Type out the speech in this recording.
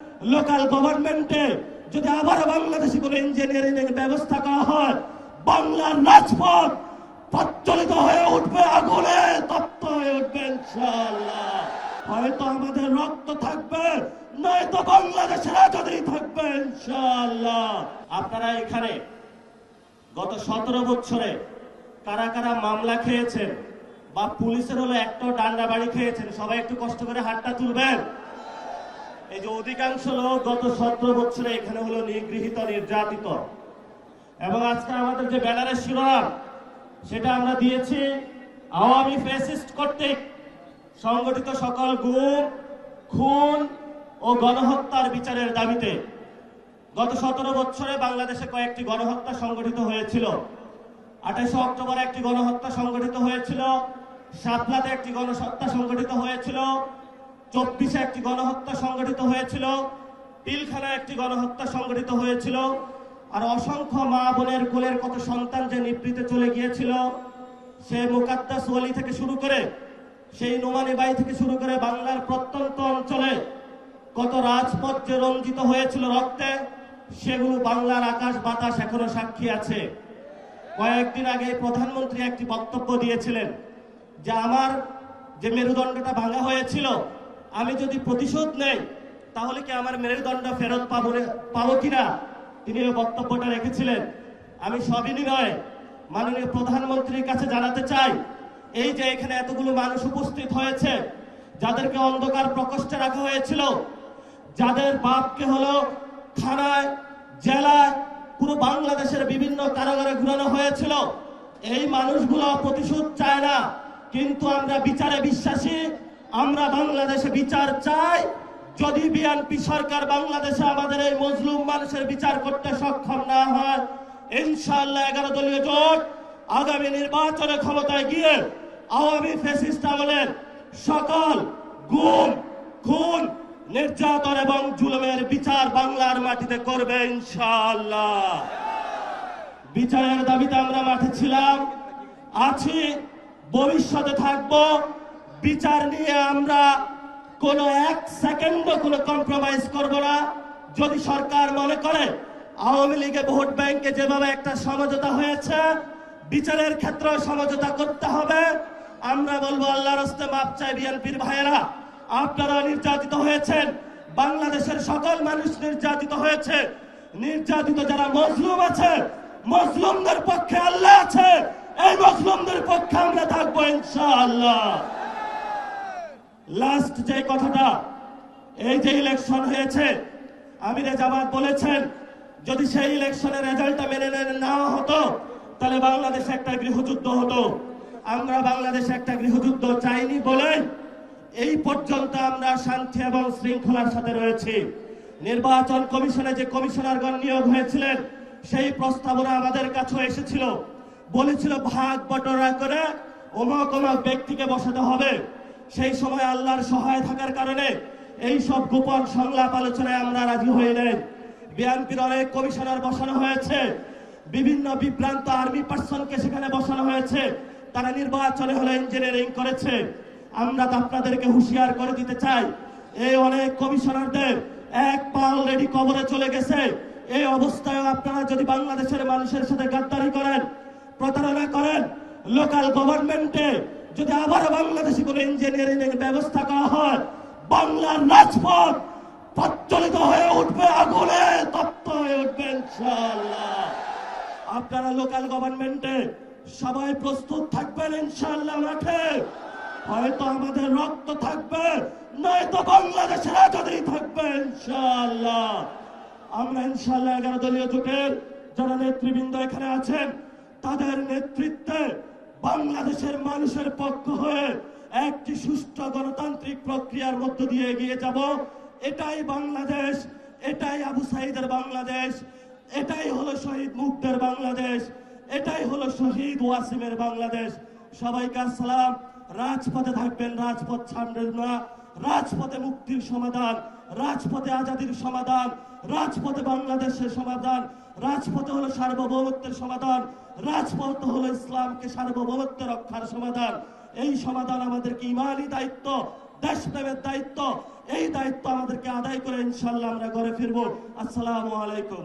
Local গভর্নমেন্টে যদি আবার বাংলাদেশে কোনো ইঞ্জিনিয়ারিং এর ব্যবস্থা করা হয়, বাংলার রাজপথ প্রজ্বলিত হয়ে উঠবে, আগুনে তপ্ত হয়ে উঠবে ইনশাআল্লাহ। হয়তো আমাদের রক্ত থাকবে, নয়তো বাংলাদেশের আজাদী থাকবে ইনশাআল্লাহ। আপনারা এখানে গত 17 বছরে কারা কারা মামলা খেয়েছেন বা পুলিশের হলো একটাও ডান্ডা বাড়ি খেয়েছেন, সবাই একটু কষ্ট করে হাতটা তুলবেন। এই যে অধিকাংশ লোক গত 17 বছরে এখানে হলো নিগৃহীত, নির্যাতিত। এবং আজকে আমাদের যে ব্যানারের শিরোনাম সেটা আমরা দিয়েছি আওয়ামী ফ্যাসিস্ট কর্তৃক সংগঠিত সকল গুম, খুন ও গণহত্যার বিচারের দাবিতে। গত 17 বছরে বাংলাদেশে কয়েকটি গণহত্যা সংগঠিত হয়েছিল। 28 অক্টোবর একটি গণহত্যা সংগঠিত হয়েছিল, শাপলাতে একটি গণহত্যা সংগঠিত হয়েছিল, 24-এ একটি গণহত্যা সংগঠিত হয়েছিল, পিলখানায় একটি গণহত্যা সংগঠিত হয়েছিল। আর অসংখ্য মা বোনের কোলের কত সন্তান যে নিভৃতে চলে গিয়েছিল, সে মুকাদ্দাস ওয়ালি থেকে শুরু করে সেই নোমানি বাই থেকে শুরু করে বাংলার প্রত্যন্ত অঞ্চলে কত রাজপথ যে রঞ্জিত হয়েছিল রক্তে, সেগুলো বাংলার আকাশ বাতাস এখনো সাক্ষী আছে। কয়েকদিন আগে প্রধানমন্ত্রী একটি বক্তব্য দিয়েছিলেন যে আমার যে মেরুদণ্ডটা ভাঙা হয়েছিল, আমি যদি প্রতিশোধ নেই তাহলে কি আমার মেরুদণ্ড ফেরত পাবো কিনা, তিনি এই বক্তব্যটা রেখেছিলেন। আমি সবিনয়ে মাননীয় প্রধানমন্ত্রীর কাছে জানাতে চাই, এই যে এখানে এতগুলো মানুষ উপস্থিত হয়েছে, যাদেরকে অন্ধকার প্রকোষ্ঠে রাখা হয়েছিল, যাদের বাপকে হলো থানায়, জেলায়, পুরো বাংলাদেশের বিভিন্ন কারাগারে ঘুরানো হয়েছিল, এই মানুষগুলো প্রতিশোধ চায় না, কিন্তু আমরা বিচারে বিশ্বাসী। আমরা বাংলাদেশে বিচার চাই। যদি বিএনপি সরকার বাংলাদেশে আমাদের এই মজলুম মানুষের বিচার করতে সক্ষম না হয়, ইনশাআল্লাহ 11 দলীয় জোট আগামী নির্বাচনে ক্ষমতায় গিয়ে আওয়ামী ফ্যাসিস্ট আমলের সকল গুম, খুন, নির্যাতন এবং জুলুমের বিচার বাংলার মাটিতে করবে ইনশাআল্লাহ। বিচারের দাবিতে আমরা মাঠে ছিলাম, আছি, ভবিষ্যতে থাকব। বিচার নিয়ে আমরা কোনো 1 সেকেন্ডও কোনো কম্প্রোমাইজ করব না। যদি সরকার মনে করে আওয়ামী লীগে ভোট ব্যাংকে যেভাবে একটা সমঝোতা হয়েছে, বিচারের ক্ষেত্রে সমঝোতা করতে হবে, আমরা বলবো আল্লাহর রাস্তে মাপ চাই। বিএনপির ভাইয়েরা, আপনারা নির্যাতিত হয়েছেন, বাংলাদেশের সকল মানুষ নির্যাতিত হয়েছে। নির্যাতিত যারা মজলুম আছে, মজলুমদের পক্ষে আল্লাহ আছে, এই মজলুমদের পক্ষে আমরা থাকবো ইনশাআল্লাহ। লাস্ট যে কথাটা, এই যে ইলেকশন হয়েছে, আমিরে জামাত বলেছেন যদি সেই ইলেকশনের রেজাল্টটা মেনে নেওয়া হতো তাহলে বাংলাদেশে একটা গৃহযুদ্ধ হতো। আমরা বাংলাদেশে একটা গৃহযুদ্ধ চাইনি বলে এই পর্যন্ত আমরা শান্তি এবং শৃঙ্খলার সাথে রয়েছি। নির্বাচন কমিশনে যে কমিশনারগণ নিয়োগ হয়েছিলেন, সেই প্রস্তাবনা আমাদের কাছে এসেছিল, বলেছিল ভাগ বটরা করে অমুক অমুক ব্যক্তিকে বসাতে হবে। সেই সময় আল্লাহর সহায় থাকার কারণে এই সব গোপন সংলাপ আলোচনায় আমরা রাজি হয়ে নেই। বিএনপির অনেক কমিশনার বসানো হয়েছে, বিভিন্ন বিভ্রান্ত আর্মি পার্সনকে সেখানে বসানো হয়েছে, তারা নির্বাচনে হলে ইঞ্জিনিয়ারিং করেছে। আমরা তো আপনাদেরকে হুঁশিয়ার করে দিতে চাই, এই অনেক কমিশনারদের এক পা অলরেডি কবরে চলে গেছে। এই অবস্থায় আপনারা যদি বাংলাদেশের মানুষের সাথে গাদ্দারি করেন, প্রতারণা করেন, লোকাল গভর্নমেন্টে যদি আবার বাংলাদেশে কোনো ইঞ্জিনিয়ারিং এর ব্যবস্থা করা হয়, বাংলার রাজপথ প্রজ্বলিত হয়ে উঠবে, আগুনে তপ্ত হয়ে উঠবে ইনশাআল্লাহ। আপনারা লোকাল গভর্নমেন্টে সবাই প্রস্তুত থাকবেন ইনশাআল্লাহ মাঠে। হয়তো আমাদের রক্ত থাকবে, নয়তো বাংলাদেশের আজাদী থাকবে ইনশাআল্লাহ। আমরা ইনশাআল্লাহ 11 দলীয় জোটের যারা নেতৃবৃন্দ এখানে আছেন, তাদের নেতৃত্বে বাংলাদেশের মানুষের পক্ষ হয়ে একটি সুষ্ঠু গণতান্ত্রিক প্রক্রিয়ার মধ্য দিয়ে এগিয়ে যাব। এটাই বাংলাদেশ, এটাই আবু সাইদের বাংলাদেশ, এটাই হলো শহীদ মুগ্ধের বাংলাদেশ, এটাই হলো শহীদ ওয়াসিমের বাংলাদেশ। সবাইকে আসসালাম। রাজপথে থাকবেন, রাজপথ ছাড়বেন না। রাজপথে মুক্তির সমাধান, রাজপথে আজাদীর সমাধান, রাজপথে বাংলাদেশের সমাধান, রাজপথে হলো সার্বভৌমত্বের সমাধান, রাজপথ হলো ইসলামকে সার্বভৌমত্ব রক্ষার সমাধান। এই সমাধান আমাদেরকে ইমানি দায়িত্ব দেশপ্রেমের দায়িত্ব, এই দায়িত্ব আমাদেরকে আদায় করে ইনশাআল্লাহ আমরা ঘরে ফিরবো। আসসালামু আলাইকুম।